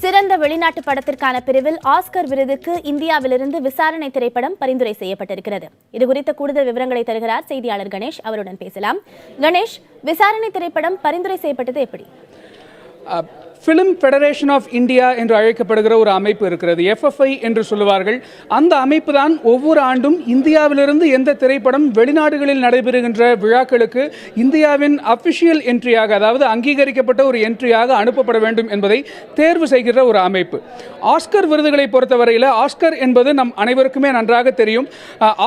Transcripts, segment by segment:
சிறந்த வெளிநாட்டு படத்திற்கான பிரிவில் ஆஸ்கர் விருதுக்கு இந்தியாவிலிருந்து விசாரணை திரைப்படம் பரிந்துரை செய்யப்பட்டிருக்கிறது. இதுகுறித்த கூடுதல் விவரங்களை தருகிறார் செய்தியாளர் கணேஷ். அவருடன் பேசலாம். கணேஷ், விசாரணை திரைப்படம் பரிந்துரை செய்யப்பட்டது எப்படி? ஃபிலிம் ஃபெடரேஷன் ஆஃப் இந்தியா என்று அழைக்கப்படுகிற ஒரு அமைப்பு இருக்கிறது, FFI என்று சொல்லுவார்கள். அந்த அமைப்பு தான் ஒவ்வொரு ஆண்டும் இந்தியாவிலிருந்து எந்த திரைப்படம் வெளிநாடுகளில் நடைபெறுகின்ற விழாக்களுக்கு இந்தியாவின் அஃபிஷியல் என்ட்ரியாக, அதாவது அங்கீகரிக்கப்பட்ட ஒரு என்ட்ரியாக அனுப்பப்பட வேண்டும் என்பதை தேர்வு செய்கிற ஒரு அமைப்பு. ஆஸ்கர் விருதுகளை பொறுத்தவரையில் ஆஸ்கர் என்பது நம் அனைவருக்குமே நன்றாக தெரியும்.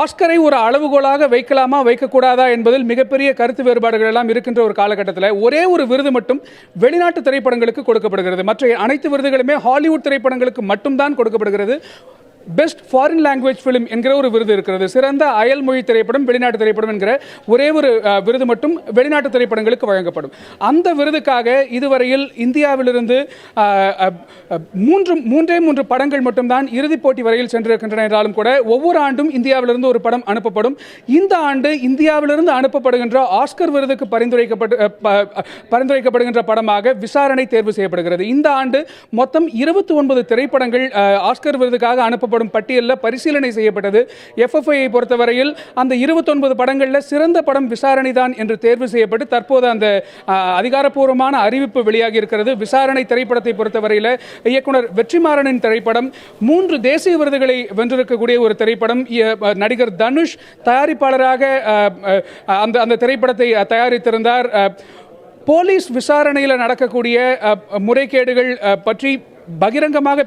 ஆஸ்கரை ஒரு அளவுகோலாக வைக்கலாமா வைக்கக்கூடாதா என்பதில் மிகப்பெரிய கருத்து வேறுபாடுகள் எல்லாம் இருக்கின்ற ஒரு காலகட்டத்தில் ஒரே ஒரு விருது மட்டும் வெளிநாட்டு திரைப்படங்களுக்கு கொடுக்கப்படுகிறது. மற்ற அனைத்து விருதுகளுமே ஹாலிவுட் திரைப்படங்களுக்கு மட்டும்தான் கொடுக்கப்படுகிறது. பெஸ்ட் ஃபாரின் லாங்குவேஜ் ஃபிலிம் என்கிற ஒரு விருது இருக்கிறது. சிறந்த அயல் மொழி திரைப்படம், வெளிநாட்டு திரைப்படம் என்கிற ஒரே ஒரு விருது மட்டும் வெளிநாட்டு திரைப்படங்களுக்கு வழங்கப்படும். அந்த விருதுக்காக இதுவரையில் இந்தியாவிலிருந்து மூன்று படங்கள் மட்டும்தான் இறுதிப் போட்டி வரையில் சென்றிருக்கின்றன என்றாலும் கூட ஒவ்வொரு ஆண்டும் இந்தியாவிலிருந்து ஒரு படம் அனுப்பப்படும். இந்த ஆண்டு இந்தியாவிலிருந்து அனுப்பப்படுகின்ற ஆஸ்கர் விருதுக்கு பரிந்துரைக்கப்படுகின்ற படமாக விசாரணை தேர்வு செய்யப்படுகிறது. இந்த ஆண்டு மொத்தம் 29 திரைப்படங்கள் ஆஸ்கர் விருதுக்காக அனுப்பப்படும் பட்டியலில் பரிசீலனை செய்யப்பட்டது. FFI பொறுத்தவரையில் அந்த 29 படங்களில் சிறந்த படம் விசாரணை தான் என்று தேர்வு செய்யப்பட்டு தற்போது அந்த அதிகாரப்பூர்வமான அறிவிப்பு வெளியாகி இருக்கிறது. விசாரணை திரைப்படத்தை பொறுத்தவரையில் இயக்குனர் வெற்றிமாறனின் திரைப்படம் 3 தேசிய விருதுகளை வென்றிருக்கக்கூடிய ஒரு திரைப்படம். நடிகர் தனுஷ் தயாரிப்பாளராக அந்த திரைப்படத்தை தயாரித்திருந்தார். போலீஸ் விசாரணையில் நடக்கக்கூடிய முறைகேடுகள் பற்றி பகிரங்கமாக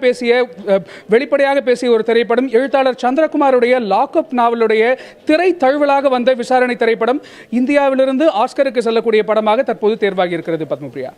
வெளிப்படையாக பேசிய ஒரு திரைப்படம். எழுத்தாளர் சந்திரகுமாருடைய லாக்அப் நாவலுடைய திரை தழுவலாக வந்த விசாரணை திரைப்படம் இந்தியாவிலிருந்து ஆஸ்கருக்கு செல்லக்கூடிய படமாக தற்போது தேர்வாகி இருக்கிறது. பத்மபிரியா.